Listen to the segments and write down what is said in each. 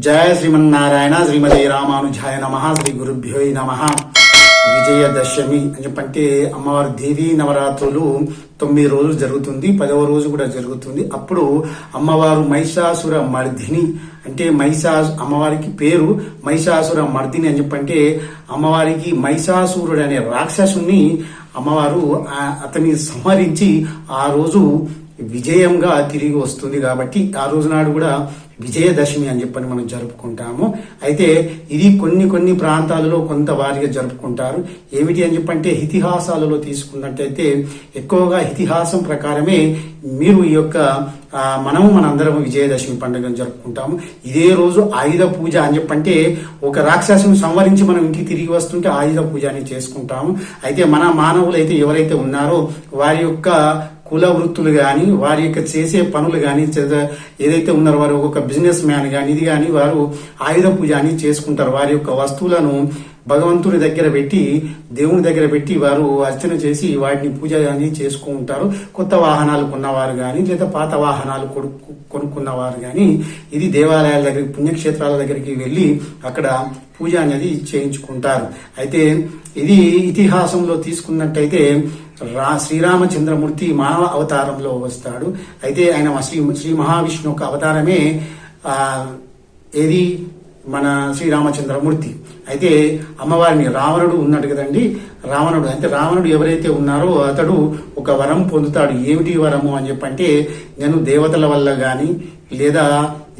జయ శ్రీమన్నారాయణ శ్రీమతే రామానుజాయ నమః శ్రీ గురుభ్యో నమః. విజయదశమి అని చెప్పంటే అమ్మవారి దేవీ నవరాత్రులు 9 రోజులు జరుగుతుంది. 10వ రోజు కూడా జరుగుతుంది. అప్పుడు అమ్మవారు మహిషాసుర మర్దిని అంటే అమ్మవారికి పేరు మహిషాసుర మర్దిని అని చెప్పంటే అమ్మవారికి మహిషాసురుడు అనే రాక్షసుని అమ్మవారు అతన్ని సంహరించి ఆ రోజు విజయంగా తిరిగి వస్తుంది. కాబట్టి ఆ రోజు నాడు కూడా విజయదశమి అని చెప్పని మనం జరుపుకుంటాము. అయితే ఇది కొన్ని ప్రాంతాలలో కొంత వారిగా జరుపుకుంటారు. ఏమిటి అని చెప్పంటే ఇతిహాసాలలో తీసుకున్నట్టయితే ఎక్కువగా ఇతిహాసం ప్రకారమే మీరు ఈ యొక్క మనందరం విజయదశమి పండుగను జరుపుకుంటాము. ఇదే రోజు ఆయుధ పూజ అని చెప్పంటే ఒక రాక్షసుని సంవరించి మనం ఇంటికి తిరిగి వస్తుంటే ఆయుధ పూజ అని చేసుకుంటాము. అయితే మన మానవులు అయితే ఎవరైతే ఉన్నారో వారి యొక్క కుల వృత్తులు కానీ వారి యొక్క చేసే పనులు కానీ ఏదైతే ఉన్నారో వారు ఒక బిజినెస్ మ్యాన్ కానీ ఇది కానీ వారు ఆయుధ పూజ అని చేసుకుంటారు. వారి యొక్క వస్తువులను భగవంతుని దగ్గర పెట్టి దేవుని దగ్గర పెట్టి వారు అర్చన చేసి వాటిని పూజ అని చేసుకుంటారు. కొత్త వాహనాలు కొన్నవారు కానీ లేదా పాత వాహనాలు కొనుక్కున్నవారు కానీ ఇది దేవాలయాల దగ్గరికి పుణ్యక్షేత్రాల దగ్గరికి వెళ్ళి అక్కడ పూజ అనేది చేయించుకుంటారు. అయితే ఇది ఇతిహాసంలో తీసుకున్నట్టయితే శ్రీరామచంద్రమూర్తి మానవ అవతారంలో వస్తాడు. అయితే ఆయన శ్రీ మహావిష్ణు యొక్క అవతారమే ఏది మన శ్రీరామచంద్రమూర్తి. అయితే అమ్మవారిని రావణుడు ఉన్నాడు కదండి, రావణుడు ఎవరైతే ఉన్నారో అతడు ఒక వరం పొందుతాడు. ఏమిటి వరము అని చెప్పంటే నేను దేవతల వల్ల గాని లేదా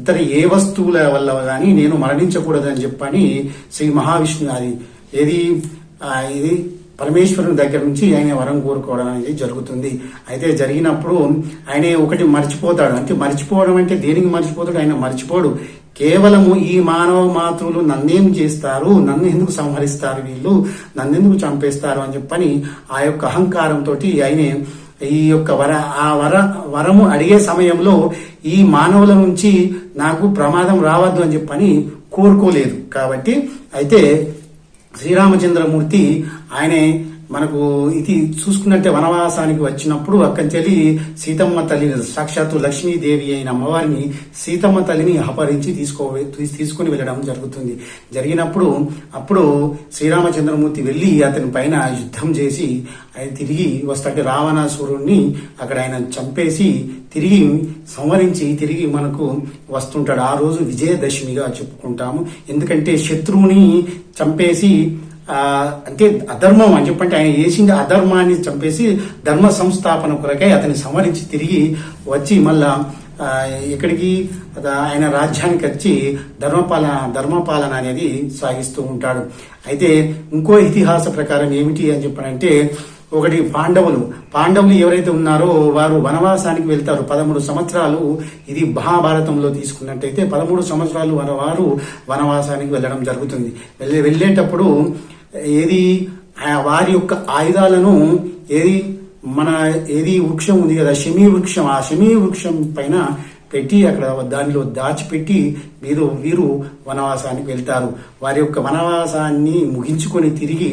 ఇతర ఏ వస్తువుల వల్ల గాని నేను మరణించకూడదని చెప్పని శ్రీ మహావిష్ణు ఇది పరమేశ్వరుని దగ్గర నుంచి ఆయన వరం కోరుకోవడం అనేది జరుగుతుంది. అయితే జరిగినప్పుడు ఆయన ఒకటి మర్చిపోతాడు. అంటే మర్చిపోవడం అంటే దేనికి మర్చిపోతాడు? ఆయన మర్చిపోడు. కేవలము ఈ మానవ మాతృలు నన్నేం చేస్తారు, నన్ను ఎందుకు సంహరిస్తారు, వీళ్ళు నన్నెందుకు చంపేస్తారు అని చెప్పని ఆ యొక్క అహంకారంతో ఆయన ఈ యొక్క వరము అడిగే సమయంలో ఈ మానవుల నుంచి నాకు ప్రమాదం రావద్దు అని చెప్పని కోరుకోలేదు. కాబట్టి అయితే శ్రీరామచంద్రమూర్తి ఆయనే మనకు ఇది చూసుకున్నట్టే వనవాసానికి వచ్చినప్పుడు అక్కడి సీతమ్మ తల్లిని సాక్షాత్తు లక్ష్మీదేవి అయిన అమ్మవారిని సీతమ్మ తల్లిని అపహరించి తీసుకొని వెళ్ళడం జరుగుతుంది. జరిగినప్పుడు అప్పుడు శ్రీరామచంద్రమూర్తి వెళ్ళి అతని పైన యుద్ధం చేసి ఆయన తిరిగి వస్తాడు. రావణాసురుణ్ణి అక్కడ ఆయన చంపేసి తిరిగి సంహరించి తిరిగి మనకు వస్తుంటాడు. ఆ రోజు విజయదశమిగా చెప్పుకుంటాము. ఎందుకంటే శత్రువుని చంపేసి అంటే అధర్మం అని చెప్పంటే ఆయన చేసింది అధర్మాన్ని చంపేసి ధర్మ సంస్థాపన కొరకై అతన్ని సంహరించి తిరిగి వచ్చి మళ్ళా ఇక్కడికి ఆయన రాజ్యానికి వచ్చి ధర్మపాలన అనేది సాగిస్తూ ఉంటాడు. అయితే ఇంకో ఇతిహాస ప్రకారం ఏమిటి అని చెప్పనంటే ఒకటి పాండవులు ఎవరైతే ఉన్నారో వారు వనవాసానికి వెళ్తారు. 13 సంవత్సరాలు ఇది మహాభారతంలో తీసుకున్నట్టయితే 13 సంవత్సరాలు వారు వనవాసానికి వెళ్ళడం జరుగుతుంది. వెళ్ళేటప్పుడు వారి యొక్క ఆయుధాలను వృక్షం ఉంది కదా శమీ వృక్షం, ఆ శమీ వృక్షం పైన పెట్టి అక్కడ దానిలో దాచిపెట్టి వీరు వనవాసానికి వెళ్తారు. వారి యొక్క వనవాసాన్ని ముగించుకొని తిరిగి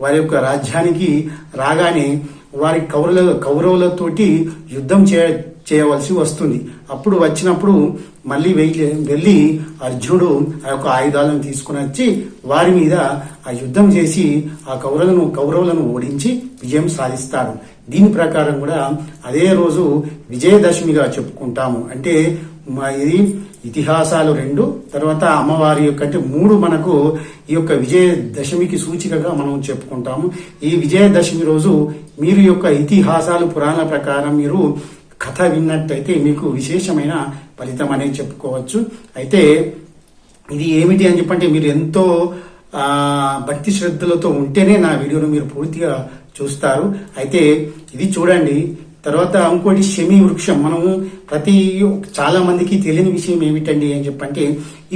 వారి యొక్క రాజ్యానికి రాగానే వారి కౌరవులతోటి యుద్ధం చేయవలసి వస్తుంది. అప్పుడు వచ్చినప్పుడు మళ్ళీ వెళ్ళి అర్జునుడు ఆ యొక్క ఆయుధాలను తీసుకుని వచ్చి వారి మీద ఆ యుద్ధం చేసి ఆ కౌరవులను ఓడించి విజయం సాధిస్తాడు. దీని ప్రకారం కూడా అదే రోజు విజయదశమిగా చెప్పుకుంటాము. అంటే ఇది ఇతిహాసాలు 2, తర్వాత అమ్మవారి యొక్క అంటే 3 మనకు ఈ యొక్క విజయదశమికి సూచికగా మనం చెప్పుకుంటాము. ఈ విజయదశమి రోజు మీరు యొక్క ఇతిహాసాలు పురాణాల ప్రకారం మీరు కథ విన్నట్టయితే మీకు విశేషమైన ఫలితం అనేది చెప్పుకోవచ్చు. అయితే ఇది ఏమిటి అని చెప్పంటే మీరు ఎంతో భక్తి శ్రద్ధలతో ఉంటేనే నా వీడియోను మీరు పూర్తిగా చూస్తారు. అయితే ఇది చూడండి. తర్వాత ఇంకోటి శమీ వృక్షం. మనము చాలా మందికి తెలియని విషయం ఏమిటండి అని చెప్పంటే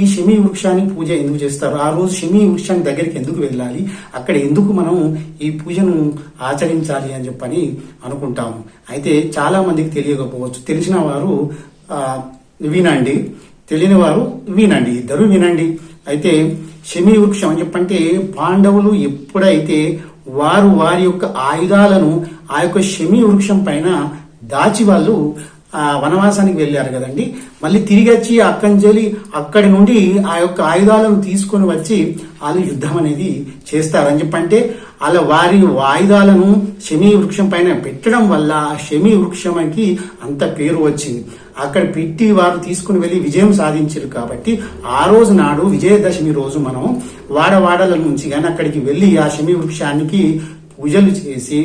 ఈ శమీ వృక్షాన్ని పూజ ఎందుకు చేస్తారు, ఆ రోజు శమీ వృక్షాన్ని దగ్గరికి ఎందుకు వెళ్ళాలి, అక్కడ ఎందుకు మనం ఈ పూజను ఆచరించాలి అని చెప్పని అనుకుంటాము. అయితే చాలా మందికి తెలియకపోవచ్చు. తెలిసిన వారు వినండి, తెలియని వారు వినండి, ఇద్దరు వినండి. అయితే శమీ వృక్షం అని చెప్పంటే పాండవులు ఎప్పుడైతే వారి యొక్క ఆయుధాలను ఆ యొక్క శమీ వృక్షం పైన దాచి వాళ్ళు వనవాసానికి వెళ్ళారు కదండి. మళ్ళీ తిరిగి వచ్చి అక్కడి నుండి ఆ యొక్క ఆయుధాలను తీసుకొని వచ్చి వాళ్ళు యుద్ధం అనేది చేస్తారని చెప్పంటే అలా వారి ఆయుధాలను శమీ వృక్షం పైన పెట్టడం వల్ల ఆ శమీ వృక్షంకి అంత పేరు వచ్చింది. అక్కడ పెట్టి వారు తీసుకుని వెళ్ళి విజయం సాధించారు కాబట్టి ఆ రోజు నాడు విజయదశమి రోజు మనం వాడవాడల నుంచి కానీ అక్కడికి వెళ్ళి ఆ శమీ వృక్షానికి పూజలు చేసి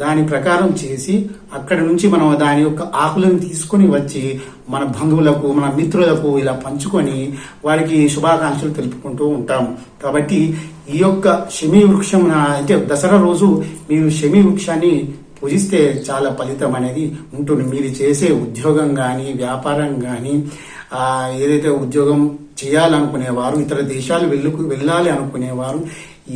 దాని ప్రకారం చేసి అక్కడి నుంచి మనం దాని యొక్క ఆకులను తీసుకొని వచ్చి మన బంధువులకు మన మిత్రులకు ఇలా పంచుకొని వారికి శుభాకాంక్షలు తెలుపుకుంటూ ఉంటాము. కాబట్టి ఈ యొక్క శమీ వృక్షం అంటే దసరా రోజు మీరు శమీ వృక్షాన్ని పూజిస్తే చాలా ఫలితం అనేది ఉంటుంది. మీరు చేసే ఉద్యోగం కానీ వ్యాపారం కానీ ఏదైతే ఉద్యోగం చేయాలనుకునేవారు ఇతర దేశాలు వెళ్ళాలి అనుకునేవారు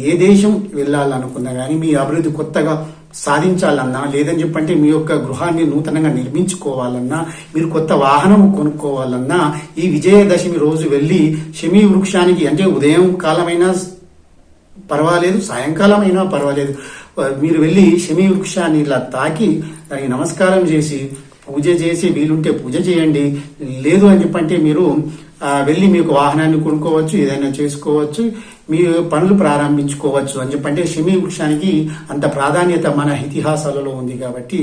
ఏ దేశం వెళ్ళాలనుకున్నా కానీ మీ అభివృద్ధి కొత్తగా సాధించాలన్నా లేదని చెప్పంటే మీ యొక్క గృహాన్ని నూతనంగా నిర్మించుకోవాలన్నా మీరు కొత్త వాహనం కొనుక్కోవాలన్నా ఈ విజయదశమి రోజు వెళ్ళి శమీ వృక్షానికి అంటే ఉదయం కాలమైనా పర్వాలేదు సాయంకాలం అయినా పర్వాలేదు మీరు వెళ్ళి శమీ వృక్షాన్ని ఇలా తాకి దానికి నమస్కారం చేసి పూజ చేసి వీలుంటే పూజ చేయండి. లేదు అని చెప్పంటే మీరు వెళ్ళి మీకు వాహనాన్ని కొనుక్కోవచ్చు ఏదైనా చేసుకోవచ్చు మీ పనులు ప్రారంభించుకోవచ్చు అని చెప్పంటే శమీ వృక్షానికి అంత ప్రాధాన్యత మన ఇతిహాసాలలో ఉంది. కాబట్టి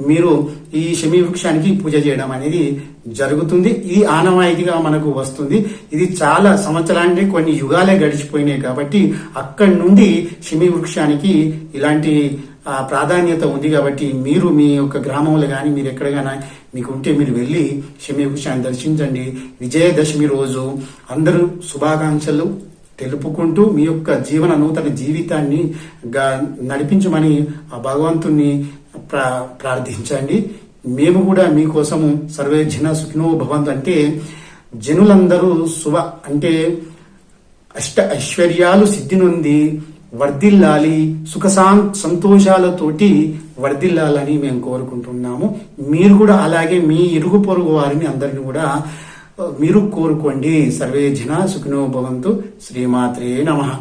మీరు ఈ శమీ వృక్షానికి పూజ చేయడం అనేది జరుగుతుంది. ఇది ఆనవాయితీగా మనకు వస్తుంది. ఇది చాలా సంవత్సరానికి కొన్ని యుగాలే గడిచిపోయినాయి కాబట్టి అక్కడి నుండి శమీ వృక్షానికి ఇలాంటి ప్రాధాన్యత ఉంది. కాబట్టి మీరు మీ యొక్క గ్రామంలో కానీ మీరు ఎక్కడైనా మీకు ఉంటే మీరు వెళ్ళి శమీ వృక్షాన్ని దర్శించండి. విజయదశమి రోజు అందరూ శుభాకాంక్షలు తెలుపుకుంటూ మీ యొక్క నూతన జీవితాన్ని నడిపించమని ఆ భగవంతుణ్ణి ప్రార్థించండి. మేము కూడా మీకోసము సర్వే జన సుఖినో భవంతు అంటే జనులందరూ అంటే అష్ట ఐశ్వర్యాలు సిద్ధి నుండి వర్ధిల్లాలి సుఖ సంతోషాలతోటి వర్ధిల్లాలని మేము కోరుకుంటున్నాము. మీరు కూడా అలాగే మీ ఇరుగు పొరుగు వారిని అందరిని కూడా మీరు కోరుకోండి. సర్వే జన సుఖినో భవంతు. శ్రీమాత్రే నమః.